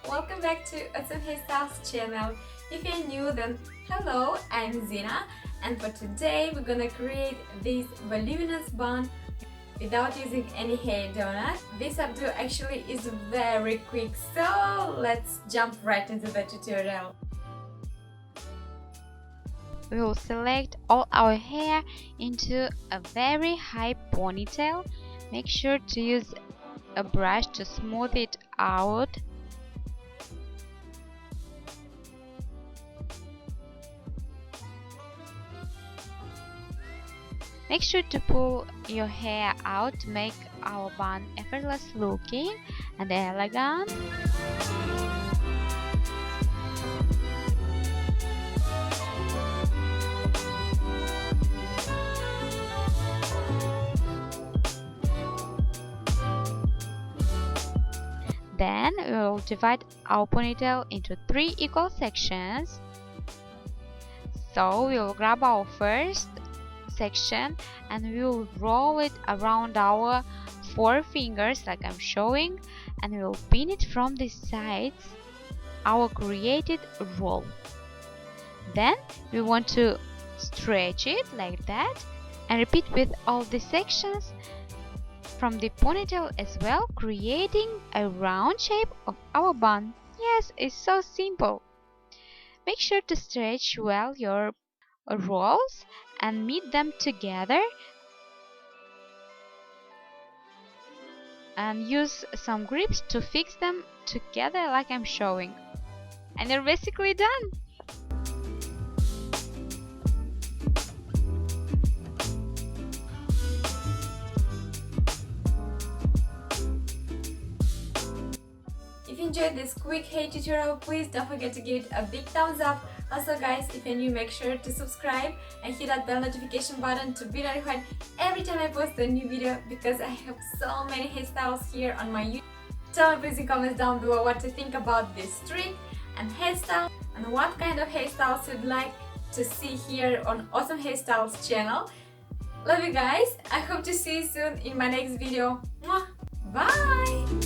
Welcome back to Awesome Hairstyles channel. If you're new, then hello, I'm Zina, and for today we're gonna create this voluminous bun without using any hair donut. This updo actually is very quick, so let's jump right into the tutorial. We will select all our hair into a very high ponytail. Make sure to use a brush to smooth it out. Make sure to pull your hair out to make our bun effortless looking and elegant. Then we will divide our ponytail into 3 equal sections. So we will grab our first section and we will roll it around our 4 fingers like I'm showing, and we will pin it from the sides, our created roll. Then we want to stretch it like that and repeat with all the sections from the ponytail as well, creating a round shape of our bun. Yes, it's so simple. Make sure to stretch well your rolls and meet them together and use some grips to fix them together like I'm showing, and you're basically done. If you enjoyed this quick hair tutorial, please don't forget to give it a big thumbs up. Also guys, if you're new, make sure to subscribe and hit that bell notification button to be notified every time I post a new video, because I have so many hairstyles here on my YouTube. Tell me please in comments down below what you think about this trick and hairstyle, and what kind of hairstyles you'd like to see here on Awesome Hairstyles channel. Love you guys. I hope to see you soon in my next video. Mwah! Bye!